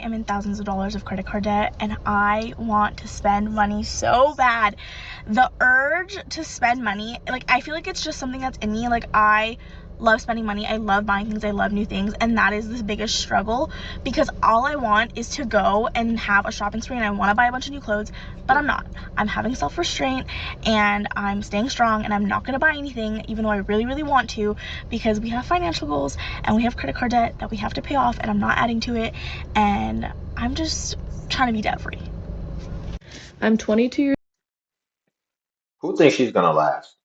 I'm in thousands of dollars of credit card debt and I want to spend money so bad. The urge to spend money, like, I feel like it's just something that's in me. Like, I love spending money, I love buying things, I love new things, and that is the biggest struggle, because all I want is to go and have a shopping spree, and I want to buy a bunch of new clothes, but I'm not. I'm having self-restraint and I'm staying strong, and I'm not going to buy anything even though I really, really want to, because we have financial goals and we have credit card debt that we have to pay off, and I'm not adding to it, and I'm just trying to be debt free. I'm 22 years Who thinks she's gonna last?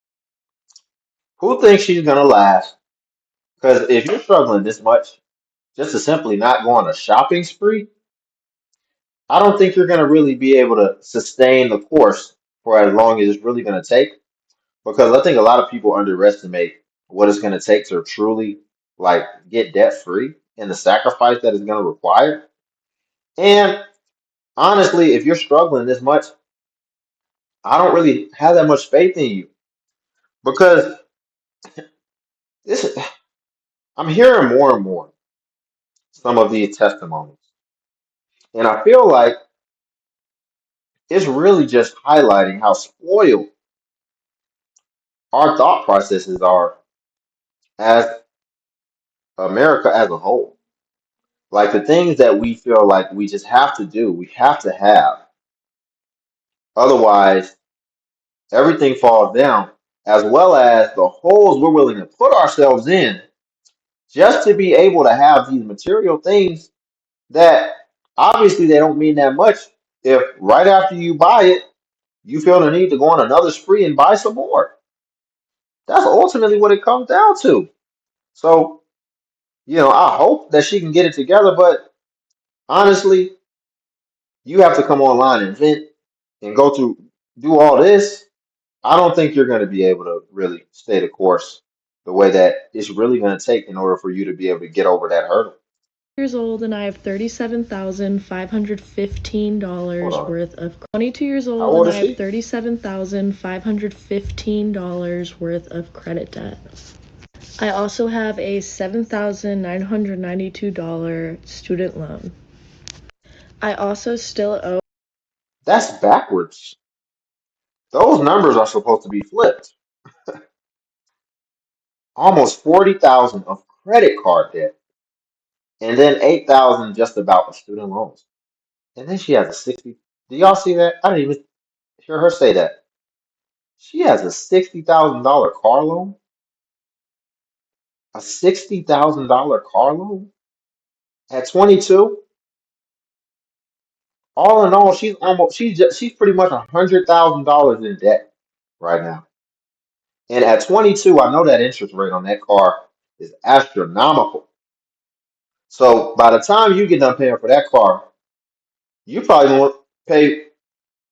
Who thinks she's gonna last? Because if you're struggling this much, just to simply not go on a shopping spree, I don't think you're gonna really be able to sustain the course for as long as it's really gonna take. Because I think a lot of people underestimate what it's gonna take to truly like get debt free and the sacrifice that it's gonna require. And honestly, if you're struggling this much, I don't really have that much faith in you because this I'm hearing more and more some of these testimonies. And I feel like it's really just highlighting how spoiled our thought processes are as America as a whole. Like the things that we feel like we just have to do, we have to have. Otherwise, everything falls down, as well as the holes we're willing to put ourselves in just to be able to have these material things that obviously they don't mean that much if right after you buy it, you feel the need to go on another spree and buy some more. That's ultimately what it comes down to. So, I hope that she can get it together, but honestly, you have to come online and vent and go through, do all this. I don't think you're going to be able to really stay the course the way that it's really going to take in order for you to be able to get over that hurdle. old and I have Hold $37,515 on. worth of 22 years How old and old I is have she? $37,515 worth of credit debt. I also have a $7,992 student loan. I also still owe That's backwards. Those numbers are supposed to be flipped. Almost 40,000 of credit card debt, and then 8,000 just about of student loans. And then she has a 60. Do y'all see that? I didn't even hear her say that. She has a $60,000 car loan. A $60,000 car loan at 22. All in all, she's pretty much $100,000 in debt right now. And at 22, I know that interest rate on that car is astronomical. So by the time you get done paying for that car, you probably won't pay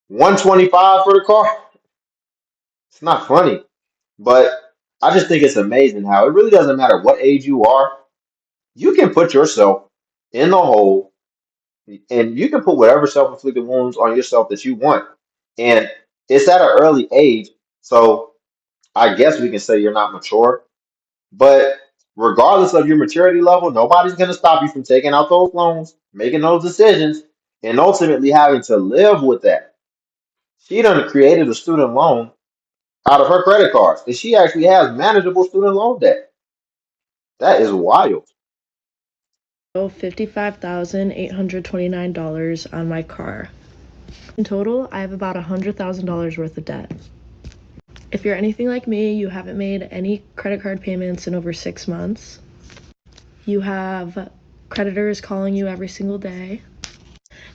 125 for the car. It's not funny, but I just think it's amazing how it really doesn't matter what age you are. You can put yourself in the hole and you can put whatever self-inflicted wounds on yourself that you want. And it's at an early age, so I guess we can say you're not mature. But regardless of your maturity level, nobody's going to stop you from taking out those loans, making those decisions, and ultimately having to live with that. She done created a student loan out of her credit cards, and she actually has manageable student loan debt. That is wild. $55,829 on my car. In total, I have about $100,000 worth of debt. If you're anything like me, you haven't made any credit card payments in over 6 months. You have creditors calling you every single day,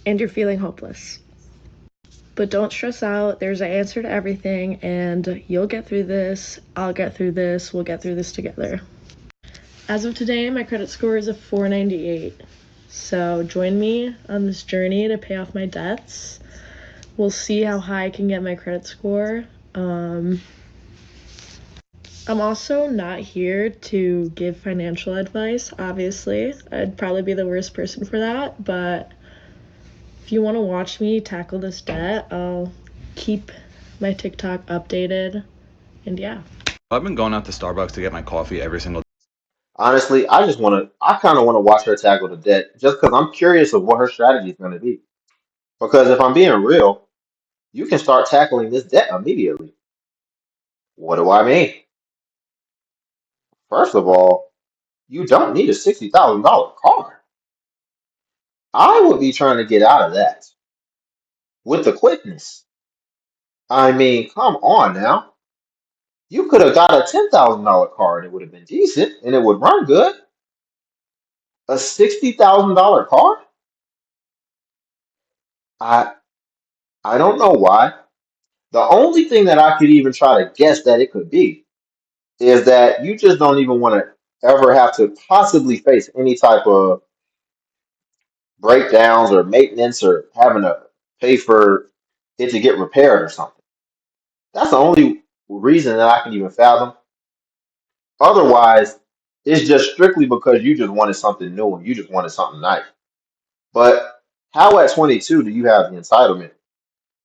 and you're feeling hopeless. But don't stress out. There's an answer to everything, and you'll get through this. I'll get through this. We'll get through this together. As of today, my credit score is a 498. So join me on this journey to pay off my debts. We'll see how high I can get my credit score. I'm also not here to give financial advice, obviously. I'd probably be the worst person for that, but if you want to watch me tackle this debt, I'll keep my TikTok updated, and yeah. I've been going out to Starbucks to get my coffee every single day. Honestly, I kind of want to watch her tackle the debt just because I'm curious of what her strategy is going to be. Because if I'm being real, you can start tackling this debt immediately. What do I mean? First of all, you don't need a $60,000 car. I would be trying to get out of that with the quickness. I mean, come on now. You could have got a $10,000 car and it would have been decent and it would run good. A $60,000 car? I I don't know why. The only thing that I could even try to guess that it could be is that you just don't even want to ever have to possibly face any type of breakdowns or maintenance or having to pay for it to get repaired or something. That's the only reason that I can even fathom. Otherwise, it's just strictly because you just wanted something new and you just wanted something nice. But how at 22 do you have the entitlement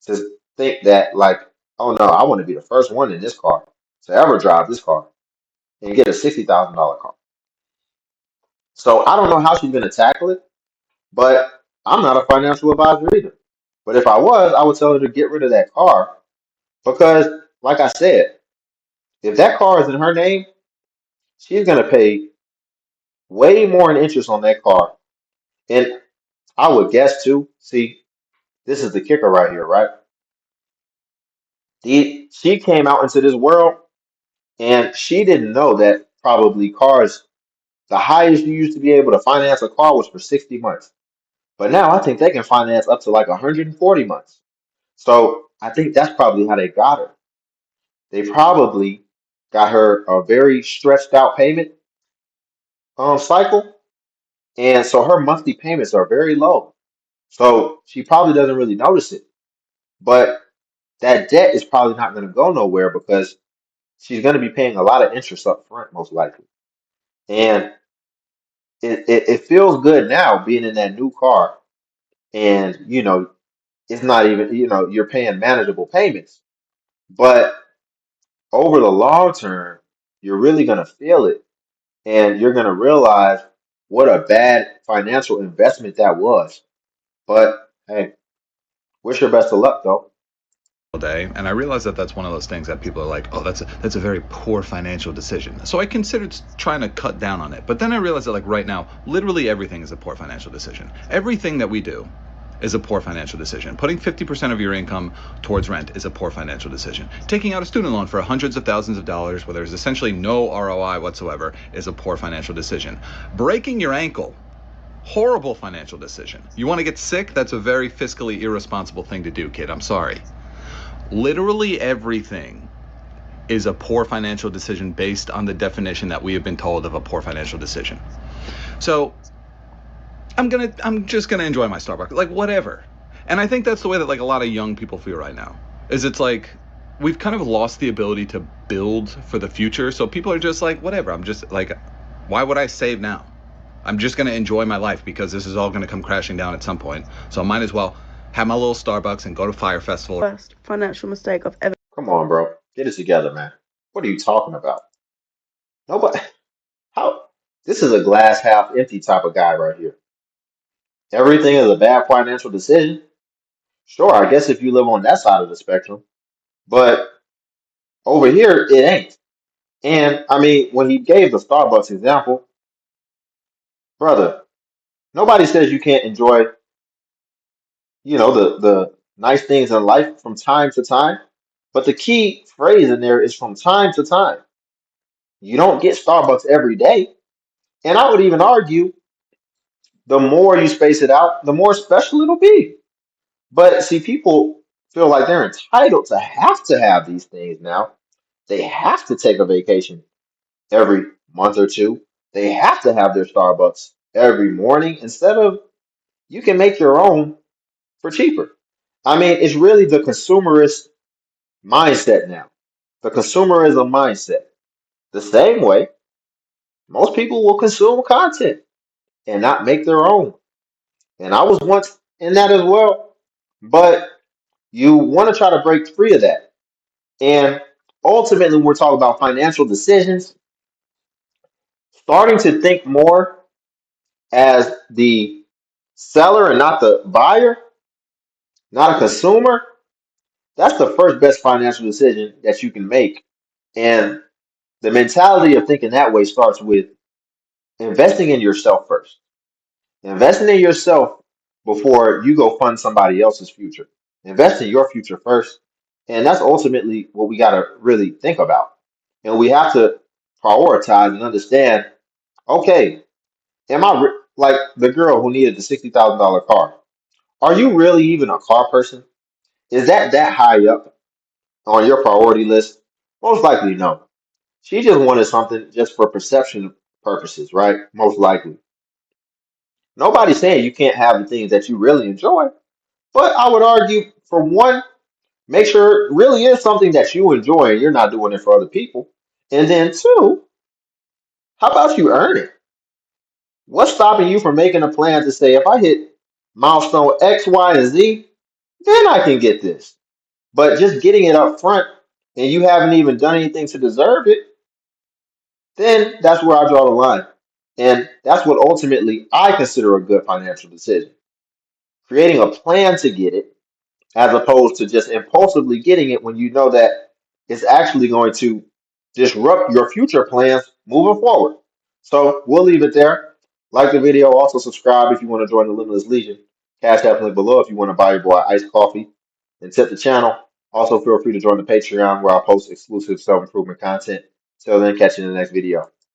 to think that, like, oh no, I want to be the first one in this car to ever drive this car and get a $60,000 car? So I don't know how she's going to tackle it, but I'm not a financial advisor either. But if I was, I would tell her to get rid of that car because, like I said, if that car is in her name, she's going to pay way more in interest on that car. And I would guess too, see, this is the kicker right here, right? She came out into this world and she didn't know that probably cars, the highest you used to be able to finance a car was for 60 months. But now I think they can finance up to like 140 months. So I think that's probably how they got her. They probably got her a very stretched out payment cycle. And so her monthly payments are very low. So she probably doesn't really notice it. But that debt is probably not going to go nowhere because she's going to be paying a lot of interest up front, most likely. And it feels good now being in that new car. And, it's not even, you're paying manageable payments. But over the long term, you're really going to feel it. And you're going to realize what a bad financial investment that was. But hey, wish her best of luck, though. Day, and I realize that that's one of those things that people are like, oh, that's a very poor financial decision. So I considered trying to cut down on it, but then I realized that, like, right now, literally everything is a poor financial decision. Everything that we do is a poor financial decision. Putting 50% of your income towards rent is a poor financial decision. Taking out a student loan for hundreds of thousands of dollars where there's essentially no ROI whatsoever is a poor financial decision. Breaking your ankle, horrible financial decision. You want to get sick? That's a very fiscally irresponsible thing to do, kid. I'm sorry. Literally everything is a poor financial decision based on the definition that we have been told of a poor financial decision. So I'm just gonna enjoy my Starbucks, like, whatever. And I think that's the way that, like, a lot of young people feel right now. Is it's like we've kind of lost the ability to build for the future. So people are just like, whatever. I'm just like, why would I save now? I'm just gonna enjoy my life because this is all gonna come crashing down at some point. So I might as well have my little Starbucks and go to Fire Festival. Worst financial mistake I've ever. Come on, bro. Get it together, man. What are you talking about? Nobody. How? This is a glass half empty type of guy right here. Everything is a bad financial decision. Sure, I guess if you live on that side of the spectrum, but over here it ain't. And I mean, when he gave the Starbucks example, brother, nobody says you can't enjoy, the nice things in life from time to time. But the key phrase in there is from time to time. You don't get Starbucks every day. And I would even argue the more you space it out, the more special it'll be. But see, people feel like they're entitled to have these things now. They have to take a vacation every month or two. They have to have their Starbucks every morning instead of you can make your own for cheaper. I mean, it's really the consumerist mindset now. The consumerism mindset. The same way most people will consume content and not make their own. And I was once in that as well. But you want to try to break free of that. And ultimately, when we're talking about financial decisions, Starting to think more as the seller and not the buyer, not a consumer, that's the first best financial decision that you can make. And the mentality of thinking that way starts with investing in yourself first. Investing in yourself before you go fund somebody else's future. Invest in your future first. And that's ultimately what we got to really think about. And we have to prioritize and understand, okay, like the girl who needed the $60,000 car? Are you really even a car person? Is that high up on your priority list? Most likely no. She just wanted something just for perception purposes, right? Most likely. Nobody's saying you can't have the things that you really enjoy, but I would argue, for one, make sure it really is something that you enjoy and you're not doing it for other people. And then two, how about you earn it? What's stopping you from making a plan to say, if I hit milestone X, Y, and Z, then I can get this. But just getting it up front and you haven't even done anything to deserve it, then that's where I draw the line. And that's what ultimately I consider a good financial decision. Creating a plan to get it as opposed to just impulsively getting it when you know that it's actually going to disrupt your future plans moving forward. So we'll leave it there. Like the video, also subscribe if you want to join the Limitless Legion. Cash app link below if you want to buy your boy iced coffee and tip the channel. Also, feel free to join the Patreon where I'll post exclusive self improvement content. Till then, catch you in the next video.